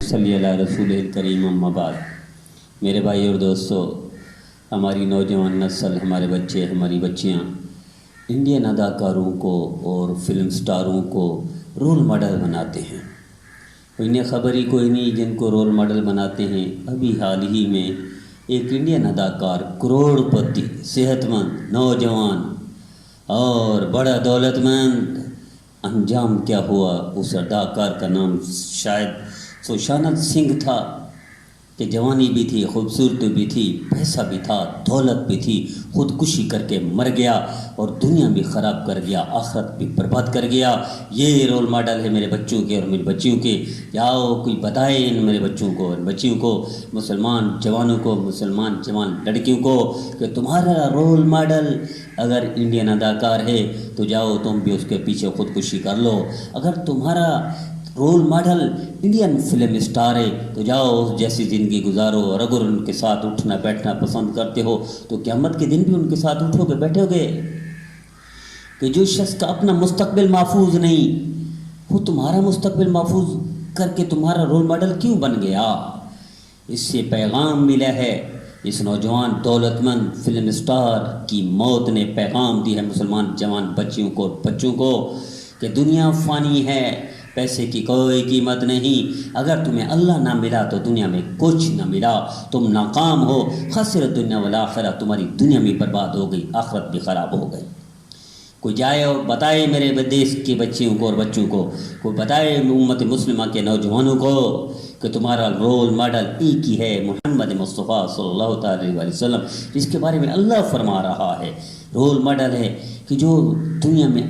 صلی اللہ رسول کریم اما بعد، میرے بھائی اور دوستو، ہماری نوجوان نسل، ہمارے بچے، ہماری بچیاں انڈین اداکاروں کو اور فلم سٹاروں کو رول ماڈل بناتے ہیں۔ انہیں خبر ہی کوئی نہیں جن کو رول ماڈل بناتے ہیں۔ ابھی حال ہی میں ایک انڈین اداکار، کروڑ پتی، صحت مند، نوجوان اور بڑا دولت مند، انجام کیا ہوا؟ اس اداکار کا نام شاید سوشانت سنگھ تھا کہ جوانی بھی تھی، خوبصورتی بھی تھی، پیسہ بھی تھا، دولت بھی تھی، خودکشی کر کے مر گیا اور دنیا بھی خراب کر گیا، آخرت بھی برباد کر گیا۔ یہ رول ماڈل ہے میرے بچوں کے اور میری بچیوں کے۔ جاؤ کوئی بتائے ان میرے بچوں کو، ان بچیوں کو، مسلمان جوانوں کو، مسلمان جوان لڑکیوں کو کہ تمہارا رول ماڈل اگر انڈین اداکار ہے تو جاؤ تم بھی اس کے پیچھے خودکشی کر لو۔ اگر تمہارا role model Indian film star ہے تو جاؤ اس جیسی زندگی گزارو، اور اگر ان کے ساتھ اٹھنا بیٹھنا پسند کرتے ہو تو قیامت کے دن بھی ان کے ساتھ اٹھو گے، بیٹھو گے۔ کہ جو شخص کا اپنا مستقبل محفوظ نہیں، وہ تمہارا مستقبل محفوظ کر کے تمہارا رول ماڈل کیوں بن گیا؟ اس سے پیغام ملا ہے۔ اس نوجوان دولت مند فلم اسٹار کی موت نے پیغام دی ہے مسلمان جوان بچیوں کو، بچوں کو کہ دنیا فانی ہے، پیسے کی کوئی قیمت نہیں۔ اگر تمہیں اللہ نہ ملا تو دنیا میں کچھ نہ ملا، تم ناکام ہو، خسر دنیا والآخرہ، تمہاری دنیا بھی برباد ہو گئی، آخرت بھی خراب ہو گئی۔ کوئی جائے اور بتائے میرے دیش کے بچیوں کو اور بچوں کو، کوئی بتائے امت مسلمہ کے نوجوانوں کو کہ تمہارا رول ماڈل ایک ہی ہے، محمد مصطفیٰ صلی اللہ تعالی علیہ وسلم، جس کے بارے میں اللہ فرما رہا ہے۔ رول ماڈل ہے کہ جو دنیا میں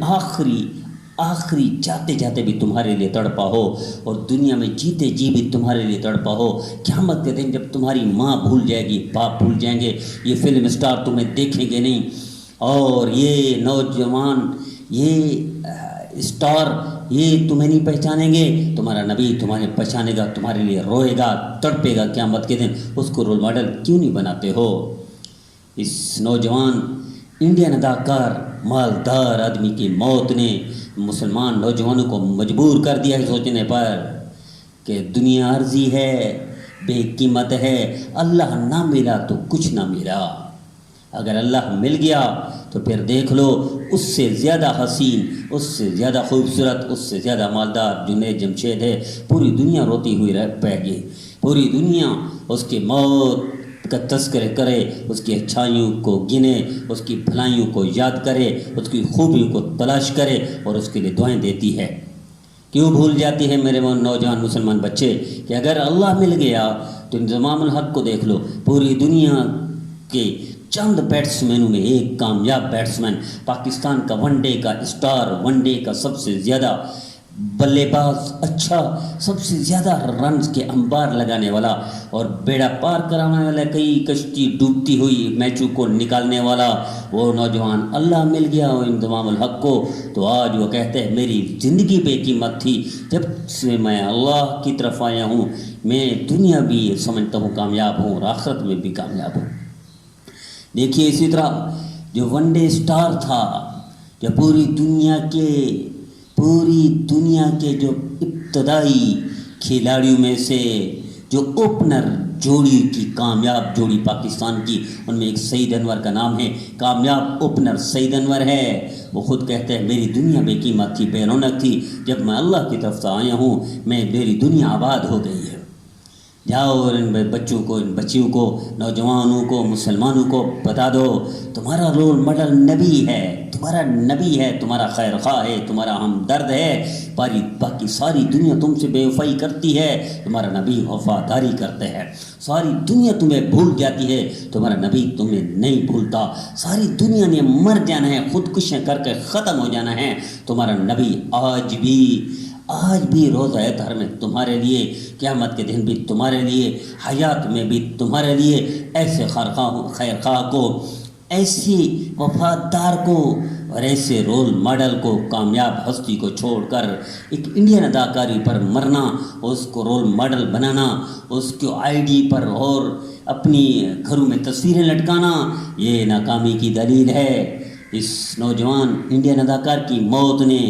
آخری جاتے جاتے بھی تمہارے لیے تڑپا ہو، اور دنیا میں جیتے جی بھی تمہارے لیے تڑپا ہو۔ قیامت کے دن جب تمہاری ماں بھول جائے گی، باپ بھول جائیں گے، یہ فلم اسٹار تمہیں دیکھیں گے نہیں، اور یہ نوجوان، یہ اسٹار، یہ تمہیں نہیں پہچانیں گے، تمہارا نبی تمہارے پہچانے گا، تمہارے لیے روئے گا، تڑپے گا قیامت کے دن۔ اس کو رول ماڈل کیوں نہیں بناتے ہو؟ اس نوجوان انڈین اداکار، مالدار آدمی کی موت نے مسلمان نوجوانوں کو مجبور کر دیا ہے سوچنے پر کہ دنیا عارضی ہے، بے قیمت ہے، اللہ نہ ملا تو کچھ نہ ملا۔ اگر اللہ مل گیا تو پھر دیکھ لو، اس سے زیادہ حسین، اس سے زیادہ خوبصورت، اس سے زیادہ مالدار جنید جمشید ہے۔ پوری دنیا روتی ہوئی رہ پائے گی، پوری دنیا اس کی موت کا تذکرہ کرے، اس کی اچھائیوں کو گنے، اس کی بھلائیوں کو یاد کرے، اس کی خوبیوں کو تلاش کرے اور اس کے لیے دعائیں دیتی ہے۔ کیوں بھول جاتی ہے میرے نوجوان مسلمان بچے کہ اگر اللہ مل گیا تو انضمام الحق کو دیکھ لو، پوری دنیا کے چند بیٹسمینوں میں ایک کامیاب بیٹسمین، پاکستان کا ون ڈے کا اسٹار، ون ڈے کا سب سے زیادہ بلے باز، اچھا، سب سے زیادہ رنز کے انبار لگانے والا اور بیڑا پار کرانے والا، کئی کشتی ڈوبتی ہوئی میچوں کو نکالنے والا وہ نوجوان اللہ مل گیا انضمام الحق کو، تو آج وہ کہتے ہیں میری زندگی بے قیمت تھی، جب سے میں اللہ کی طرف آیا ہوں میں دنیا بھی سمجھتا ہوں کامیاب ہوں اور آخرت میں بھی کامیاب ہوں۔ دیکھیے اسی طرح جو ون ڈے اسٹار تھا، جو پوری دنیا کے جو ابتدائی کھلاڑیوں میں سے جو اوپنر جوڑی کی، کامیاب جوڑی پاکستان کی، ان میں ایک سعید انور کا نام ہے، کامیاب اوپنر سعید انور ہے۔ وہ خود کہتے ہیں میری دنیا بے قیمت تھی، بے رونق تھی، جب میں اللہ کی طرف سے آیا ہوں میری دنیا آباد ہو گئی ہے۔ جاؤ اور ان بچوں کو، ان بچیوں کو، نوجوانوں کو، مسلمانوں کو بتا دو تمہارا رول ماڈل نبی ہے، تمہارا نبی ہے، تمہارا خیر خواہ ہے، تمہارا ہمدرد ہے۔ باقی ساری دنیا تم سے بے وفائی کرتی ہے، تمہارا نبی وفاداری کرتے ہیں۔ ساری دنیا تمہیں بھول جاتی ہے، تمہارا نبی تمہیں نہیں بھولتا۔ ساری دنیا نے مر جانا ہے، خودکشیاں کر کے ختم ہو جانا ہے، تمہارا نبی آج بھی روزہ دھر میں تمہارے لیے، قیامت کے دن بھی تمہارے لیے، حیات میں بھی تمہارے لیے ایسے خیر خواہ کو، ایسی وفادار کو اور ایسے رول ماڈل کو، کامیاب ہستی کو چھوڑ کر ایک انڈین اداکاری پر مرنا، اس کو رول ماڈل بنانا، اس کو آئی ڈی پر اور اپنی گھروں میں تصویریں لٹکانا، یہ ناکامی کی دلیل ہے۔ اس نوجوان انڈین اداکار کی موت نے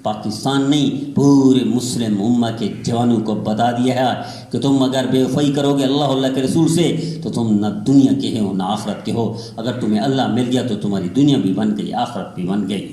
پاکستان نہیں پورے مسلم امہ کے جوانوں کو بتا دیا ہے کہ تم اگر بے وفائی کرو گے اللہ کے رسول سے تو تم نہ دنیا کے ہو نہ آخرت کے ہو. اگر تمہیں اللہ مل گیا تو تمہاری دنیا بھی بن گئی آخرت بھی بن گئی.